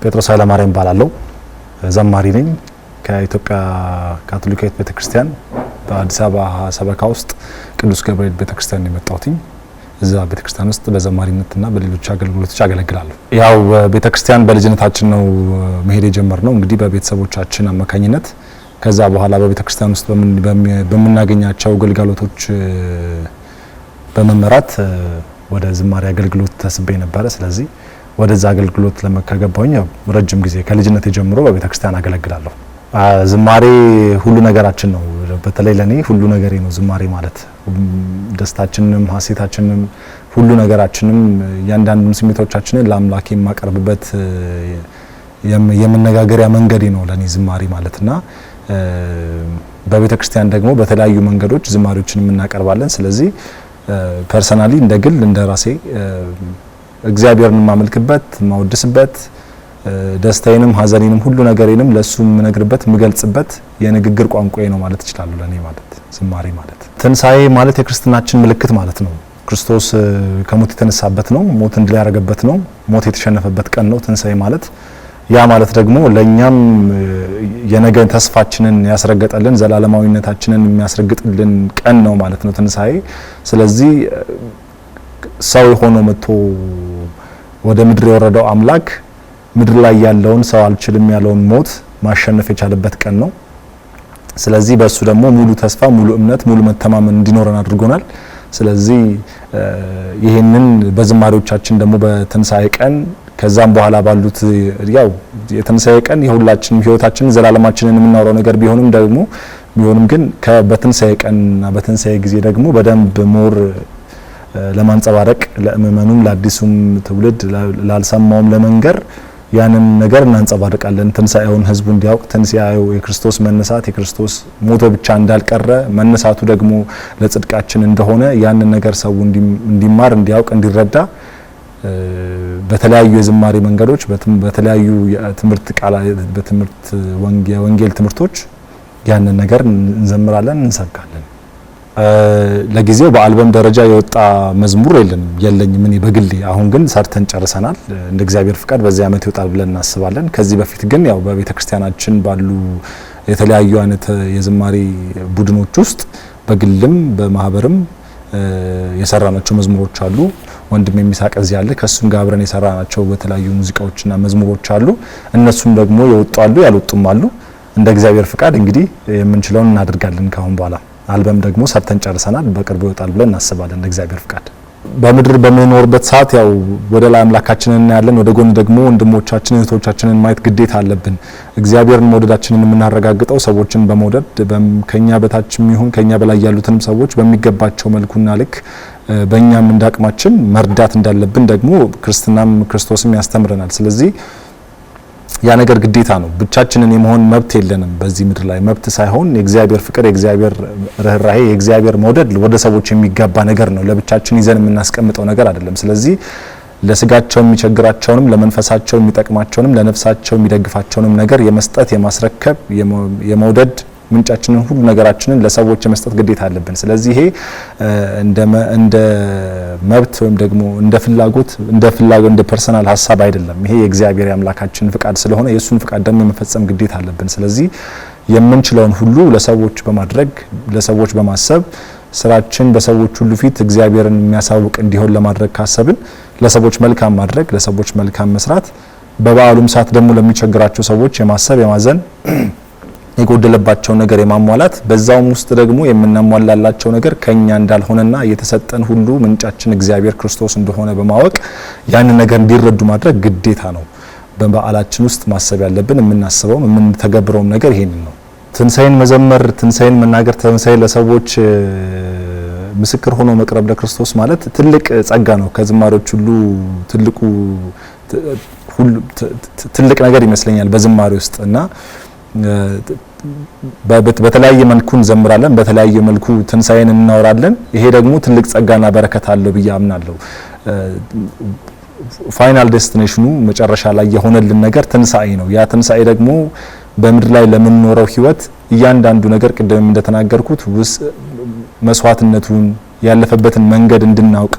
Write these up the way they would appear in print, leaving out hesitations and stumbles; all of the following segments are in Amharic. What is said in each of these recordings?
ጴጥሮስ ኃይለማርያም ባላለው ዘማሪ ነኝ። ከኢትዮጵያ ካቶሊካዊት ቤተክርስቲያን በአዲስ አበባ ሰበካ ውስጥ ቅዱስ ገብርኤል ቤተክርስቲያን የመጣሁት እዛ ቤተክርስቲያን ውስጥ በዘማሪነትና በሌሎች አገልግሎቶች አገለግላለሁ። ያው ቤተክርስቲያን በልጅነታችን ነው መሄድ የጀመርነው እንግዲህ በቤተሰቦቻችን አማካኝነት። ከዛ በኋላ በቤተክርስቲያን ውስጥ በመናገኛቸው አገልግሎቶች በመመራት ወደ ዝማሬ አገልግሎት ተስቤ ነበር። ስለዚህ ወደዛ አገልግሎት ለመከገባኝ ረጅም ጊዜ ከልጅነት ጀምሮ በቤተክርስቲያን አገለግላለሁ። ዝማሬ ሁሉ ነገራችን ነው። በተለይ ለኔ ሁሉ ነገሬ ነው ዝማሬ ማለት። ደስታችንንም ሐሴታችንንም ሁሉ ነገራችንም ያንዳንዱን ስሜቶቻችንን ለአምላክ የማቀርብበት የመነጋገሪያ መንገዴ ነው ለኔ ዝማሬ ማለትና በቤተክርስቲያን ደግሞ በተለያዩ መንገዶች ዝማሬዎችን እናቀርባለን። ስለዚህ ፐርሰናሊ እንደ ግል እንደ ራሴ እግዚአብሔርን ማመልክበት ማወድስበት ደስታዬንም ሐዘኔንም ሁሉ ነገሬንም ለሱ ምነግርበት ምገልጽበት የንግግር ቋንቋዬ ነው ማለት እችላለሁ ለኔ ማለት ዝማሬ ማለት። ትንሳኤ ማለት የክርስትናችን ምልክት ማለት ነው። ክርስቶስ ከሞት የተነሳበት ነው። ሞት እንድል ያደረገበት ነው። ሞት የተሸነፈበት ቀን ነው ትንሳኤ ማለት። ያ ማለት ደግሞ ለኛም የነገ ተስፋችንን ያስረገጠልን ዘላለማዊነታችንን የሚያስረግጥልን ቀን ነው ማለት ነው ትንሳኤ። ስለዚህ ሰው ሆኖ መጥቶ ወደ ምድር የወረደው አምላክ ምድር ላይ ያለውን ሰው አልችልም ያለውን ሞት ማሸነፍ የቻለበት ቀን ነው። ስለዚህ በሱ ደግሞ ሙሉ ተስፋ፣ ሙሉ እምነት፣ ሙሉ መተማመን እንዲኖረን አድርጎናል። ስለዚህ ይሄንን በዝማሬዎቻችን ደግሞ በትንሳኤ ቀን ከዛም በኋላ ባሉት ያው የትንሳኤ ቀን የሁላችንም ህይወታችንን ዘላለማችንን የምናወራው ነገር ቢሆንም ግን በትንሳኤ ቀንና በትንሳኤ ጊዜ ደግሞ በደንብ ሞር ለማንጸባረቅ ለምእመኑም ለአዲሱም ትውልድ ላልሰማውም ለመንገር ያንን ነገር እናንጸባርቃለን። ትንሳኤውን ህዝቡ እንዲያውቅ ትንሳኤው የክርስቶስ መነሳት የክርስቶስ ሞቶ ብቻ እንዳልቀረ መነሳቱ ደግሞ ለጽድቃችን እንደሆነ ያንን ነገር ሰው እንዲማር እንዲያውቅ እንዲረዳ በተለያዩ የዝማሬ መንገዶች በተለያዩ የትምህርት ቃላት በትምህርት የወንጌል ትምህርቶች ያንን ነገር እንዘምራለን እንሰብካለን። ለጊዜው በአልበም ደረጃ የወጣ መዝሙር የለኝም እኔ በግሌ። አሁን ግን ሰርተን ጨርሰናል። እንደ እግዚአብሔር ፍቃድ በዚህ ዓመት ይወጣል ብለን እናስባለን። ከዚህ በፊት ግን ያው በቤተክርስቲያናችን ባሉ የተለያዩ አይነት የዝማሬ ቡድኖች ውስጥ በግልም በማህበርም የሰራናቸው መዝሙሮች አሉ። ወንድም የሚሳቅ እዚህ ያለ ከሱም ጋር አብረን የሰራናቸው በተለያዩ ሙዚቃዎችና መዝሙሮች አሉ። እነሱም ደግሞ የወጡ አሉ ያልወጡም አሉ። እንደ እግዚአብሔር ፍቃድ እንግዲህ የምንችለውን እናደርጋለን። ካሁን በኋላ አልበም ደግሞ ሰርተን ጨርሰናል። በቅርቡ ይወጣል ብለን እናስባለን እንደ እግዚአብሔር ፍቃድ። በምድር በምንኖርበት ሰዓት ያው ወደ ላይ አምላካችንን እናያለን። ወደ ጎን ደግሞ ወንድሞቻችንን እህቶቻችንን ማየት ግዴታ አለብን። እግዚአብሔርን መውደዳችንን የምናረጋግጠው ሰዎችን በመውደድ ከኛ በታችም ይሁን ከኛ በላይ ያሉትንም ሰዎች በሚገባቸው መልኩና ልክ በእኛም እንዳቅማችን መርዳት እንዳለብን ደግሞ ክርስትናም ክርስቶስም ያስተምረናል። ስለዚህ ያ ነገር ግዴታ ነው። ብቻችንን የመሆን መብት የለንም በዚህ ምድር ላይ። መብት ሳይሆን የእግዚአብሔር ፍቅር፣ የእግዚአብሔር ርህራሄ፣ የእግዚአብሔር መውደድ ወደ ሰዎች የሚጋባ ነገር ነው። ለብቻችን ይዘን የምናስቀምጠው ነገር አይደለም። ስለዚህ ለስጋቸው የሚቸግራቸውንም ለመንፈሳቸው የሚጠቅማቸውንም ለነፍሳቸው የሚደግፋቸውንም ነገር የመስጠት የማስረከብ የመውደድ ምንጫችንን ሁሉ ነገራችንን ለሰዎች የመስጠት ግዴታ አለብን። ስለዚህ ይሄ እንደ መብት ወይም ደግሞ እንደ ፍላጎት እንደ ፐርሰናል ሀሳብ አይደለም። ይሄ የእግዚአብሔር የአምላካችን ፍቃድ ስለሆነ የሱን ፍቃድ ደግሞ የመፈጸም ግዴታ አለብን። ስለዚህ የምንችለውን ሁሉ ለሰዎች በማድረግ ለሰዎች በማሰብ ስራችን በሰዎች ሁሉ ፊት እግዚአብሔርን የሚያሳውቅ እንዲሆን ለማድረግ ካሰብን ለሰዎች መልካም ማድረግ፣ ለሰዎች መልካም መስራት፣ በበዓሉም ሰዓት ደግሞ ለሚቸግራቸው ሰዎች የማሰብ የማዘን የጎደለባቸው ነገር የማሟላት በዛውም ውስጥ ደግሞ የምናሟላላቸው ነገር ከኛ እንዳልሆነና የተሰጠን ሁሉ ምንጫችን እግዚአብሔር ክርስቶስ እንደሆነ በማወቅ ያንን ነገር እንዲረዱ ማድረግ ግዴታ ነው። በበዓላችን ውስጥ ማሰብ ያለብን የምናስበውም የምንተገብረውም ነገር ይሄንን ነው። ትንሳኤን መዘመር፣ ትንሳኤን መናገር፣ ትንሳኤ ለሰዎች ምስክር ሆኖ መቅረብ ለክርስቶስ ማለት ትልቅ ጸጋ ነው። ከዝማሬዎች ሁሉ ትልቅ ነገር ይመስለኛል በዝማሬ ውስጥ እና በተለያየ መልኩ እንዘምራለን፣ በተለያየ መልኩ ትንሳኤን እናወራለን። ይሄ ደግሞ ትልቅ ጸጋና በረከት አለው ብዬ አምናለሁ። ፋይናል ዴስቲኔሽኑ መጨረሻ ላይ የሆነልን ነገር ትንሳኤ ነው። ያ ትንሳኤ ደግሞ በምድር ላይ ለምንኖረው ህይወት እያንዳንዱ ነገር ቅድም እንደተናገርኩት መስዋዕትነቱን ያለፈበትን መንገድ እንድናውቅ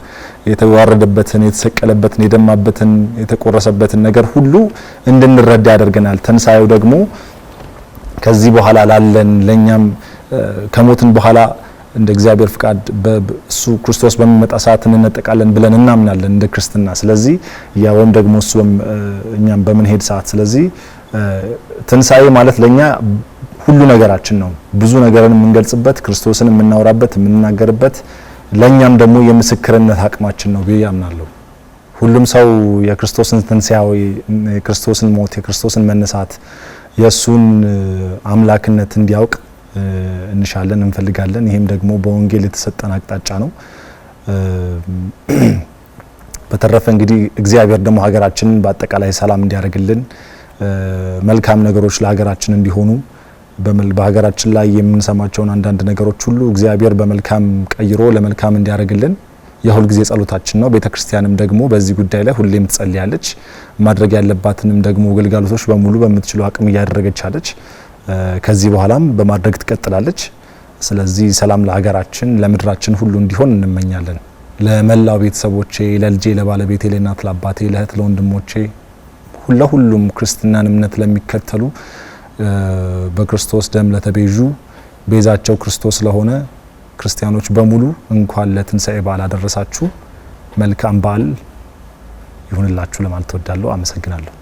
የተዋረደበትን የተሰቀለበትን የደማበትን የተቆረሰበትን ነገር ሁሉ እንድንረዳ ያደርገናል። ትንሳኤው ደግሞ ከዚህ በኋላ ላለን ለኛም ከሞትን በኋላ እንደ እግዚአብሔር ፍቃድ በእሱ ክርስቶስ በሚመጣ ሰዓት እንነጠቃለን ብለን እናምናለን እንደ ክርስትና። ስለዚህ ያውም ደግሞ እሱ እኛም በመንሄድ ሰዓት ስለዚህ ትንሳኤ ማለት ለኛ ሁሉ ነገራችን ነው። ብዙ ነገርን የምንገልጽበት ክርስቶስን የምናወራበት የምንናገርበት ለኛም ደግሞ የምስክርነት አቅማችን ነው ብዬ አምናለሁ። ሁሉም ሰው የክርስቶስን ትንሳኤ የክርስቶስን ሞት የክርስቶስን መነሳት የሱን አምላክነት እንዲያውቅ እንሻለን እንፈልጋለን። ይሄም ደግሞ በወንጌል የተሰጠን አቅጣጫ ነው። በተረፈ እንግዲህ እግዚአብሔር ደግሞ ሀገራችንን በአጠቃላይ ሰላም እንዲያደርግልን መልካም ነገሮች ለሀገራችን እንዲሆኑ በሀገራችን ላይ የምንሰማቸውን አንዳንድ ነገሮች ሁሉ እግዚአብሔር በመልካም ቀይሮ ለመልካም እንዲያደርግልን የሁል ጊዜ ጸሎታችን ነው። ቤተክርስቲያንም ደግሞ በዚህ ጉዳይ ላይ ሁሌም ትጸልያለች። ማድረግ ያለባትንም ደግሞ ግልጋሎቶች በሙሉ በምትችለው አቅም እያደረገች አለች። ከዚህ በኋላም በማድረግ ትቀጥላለች። ስለዚህ ሰላም ለሀገራችን ለምድራችን ሁሉ እንዲሆን እንመኛለን። ለመላው ቤተሰቦቼ፣ ለልጄ፣ ለባለቤቴ፣ ለእናት ለአባቴ፣ ለእህት ለወንድሞቼ ሁሉም ክርስትናን እምነት ለሚከተሉ በክርስቶስ ደም ለተቤዡ ቤዛቸው ክርስቶስ ስለሆነ ክርስቲያኖች በሙሉ እንኳን ለትንሳኤ በዓል አደረሳችሁ። መልካም በዓል ይሁንላችሁ ለማለት እወዳለሁ። አመሰግናለሁ።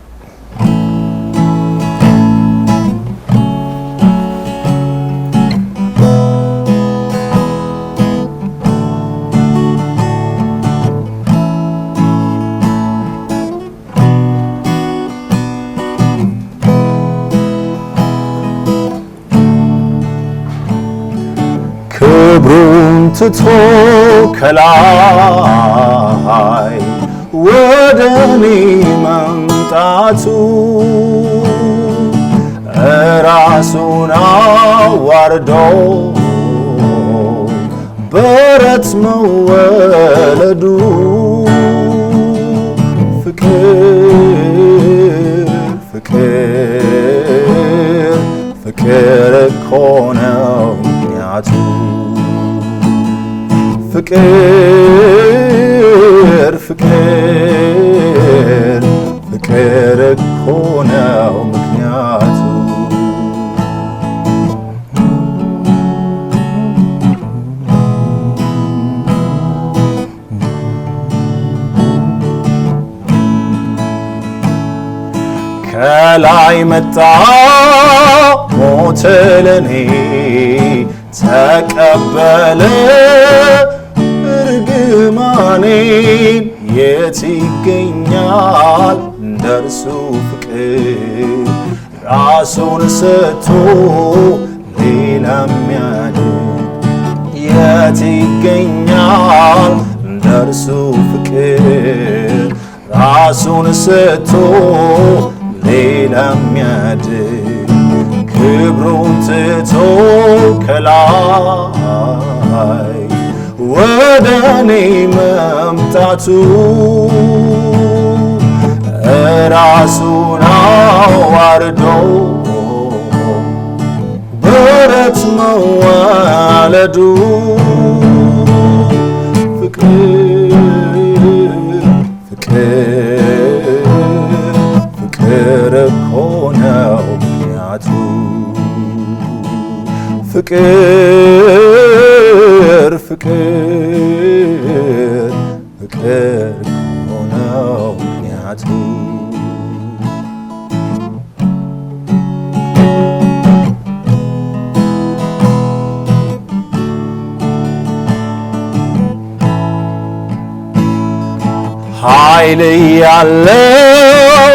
ክብሩን ትቶ ከላይ ወደ እኔ መምጣቱ ራሱን አዋርዶ በረት መወለዱ ፍቅር እኮ ነው ምክንያቱ ፍቅር እኮ ነው ምክንያቱ ከላይ መጣ ሞተ ለኔ ተቀበለ እርግማኔን የት ይገኛል እንደርሱ ፍቅር ራሱን ሰጥቶ ሌላ የሚያድን የት ይገኛል እንደርሱ ፍቅር ራሱን ሰጥቶ ሌላ የሚያድን ክብሩን ትቶ ከላይ ወደ እኔ መምጣቱ ራሱን አዋርዶ በረት መወለዱ ፍቅር እኮ ነው ምክንያቱ ፍቅር እኮ ነው ምክንያቱ ኃይል ያለው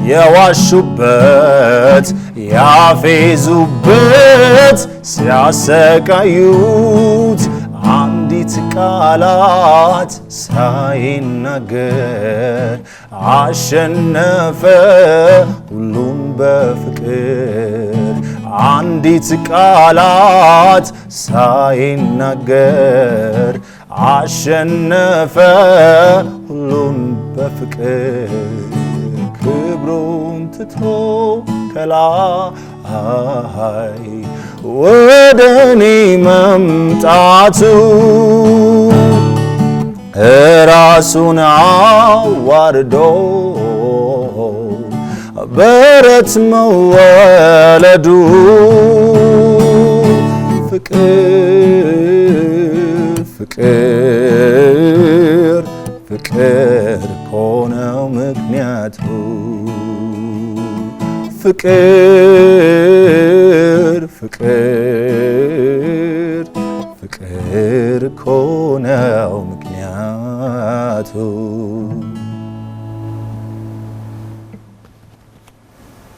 የዋሹበት ያፌዙበት ሲያሰቃዩት አንዲት ቃላት ሳይናገር አሸነፈ ሁሉን በፍቅር አንዲት ቃላት ሳይናገር አሸነፈ ሁሉን በፍቅር ክብሩን ትቶ ከላይ ወደ እኔ መምጣቱ ራሱን አዋርዶ በረት መወለዱ ፍቅር ከሆነው ምክንያቱ ፍቅር ከሆነው ምክንያቱ